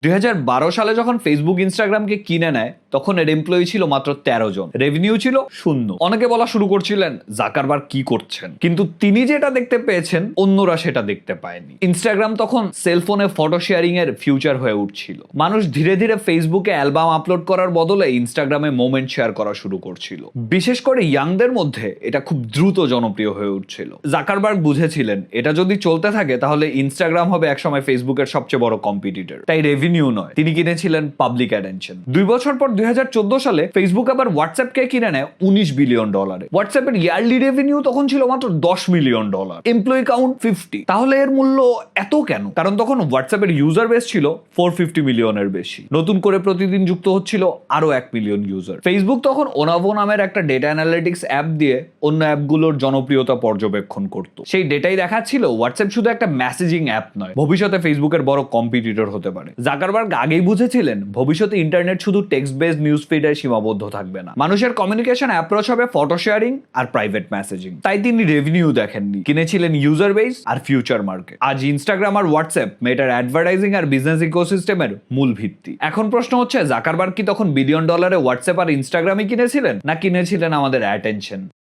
2012 সালে যখন ফেসবুক ইনস্টাগ্রামকে কিনে নেয় তখন এর এমপ্লয়ি ছিল মাত্র 13 জন, রেভিনিউ ছিল শূন্য। অনেকে বলা শুরু করছিলেন জাকারবার্গ কি করছেন, কিন্তু তিনি যেটা দেখতে পেয়েছেন অন্যরা সেটা দেখতে পায়নি। ইনস্টাগ্রাম তখন সেলফোনে ফটো শেয়ারিং এর ফিউচার হয়ে উঠছিল। মানুষ ধীরে ধীরে ফেসবুকে অ্যালবাম আপলোড করার বদলে ইনস্টাগ্রামে মোমেন্ট শেয়ার করা শুরু করছিল। বিশেষ করে ইয়াংদের মধ্যে এটা খুব দ্রুত জনপ্রিয় হয়ে উঠছিল। জাকারবার্গ বুঝেছিলেন এটা যদি চলতে থাকে তাহলে ইনস্টাগ্রাম হবে একসময় ফেসবুকের সবচেয়ে বড় কম্পিটিটর। তাই রেভিনিউ নয়, তিনি কিনেছিলেন পাবলিক অ্যাটেনশন। 2 বছর পর 2014 সালে ফেসবুক আবার হোয়াটসঅ্যাপকে কিনে নেয় $19 বিলিয়ন। হোয়াটসঅ্যাপের ইয়ারলি রেভিনিউ তখন ছিল মাত্র $10 মিলিয়ন, এমপ্লয়ি কাউন্ট 50। তাহলে এর মূল্য এত কেন? কারণ তখন হোয়াটসঅ্যাপের ইউজার বেস ছিল 450 মিলিয়নের বেশি। নতুন করে প্রতিদিন যুক্ত হচ্ছিল আরো 1 মিলিয়ন ইউজার। ফেসবুক তখন ওনাভো নামের একটা ডেটা অ্যানালিটিক্স অ্যাপ দিয়ে অন্য অ্যাপগুলোর জনপ্রিয়তা পর্যবেক্ষণ করত। সেই ডেটাই দেখাচ্ছিল হোয়াটসঅ্যাপ শুধু একটা মেসেজিং অ্যাপ নয়, ভবিষ্যতে ফেসবুকের বড় কম্পিটিটর হতে পারে। জাকারবার্গ আগেই বুঝেছিলেন ভবিষ্যতে ইন্টারনেট শুধু টেক্সট বেসড নিউজ ফিডে সীমাবদ্ধ থাকবে না, মানুষের কমিউনিকেশন অ্যাপ্রোচ হবে ফটো শেয়ারিং আর প্রাইভেট মেসেজিং। তাই তিনি রেভিনিউ দেখেননি, কিনেছিলেন ইউজার বেস আর ফিউচার মার্কেট। আজ ইনস্টাগ্রাম আর হোয়াটসঅ্যাপ মেটার অ্যাডভার্টাইজিং আর বিজনেস ইকোসিস্টেমের মূল ভিত্তি। এখন প্রশ্ন হচ্ছে জাকারবার্গ কি তখন $1 বিলিয়ন হোয়াটসঅ্যাপ আর ইনস্টাগ্রামই কিনেছিলেন, না কিনেছিলেন আমাদের অ্যাটেনশন?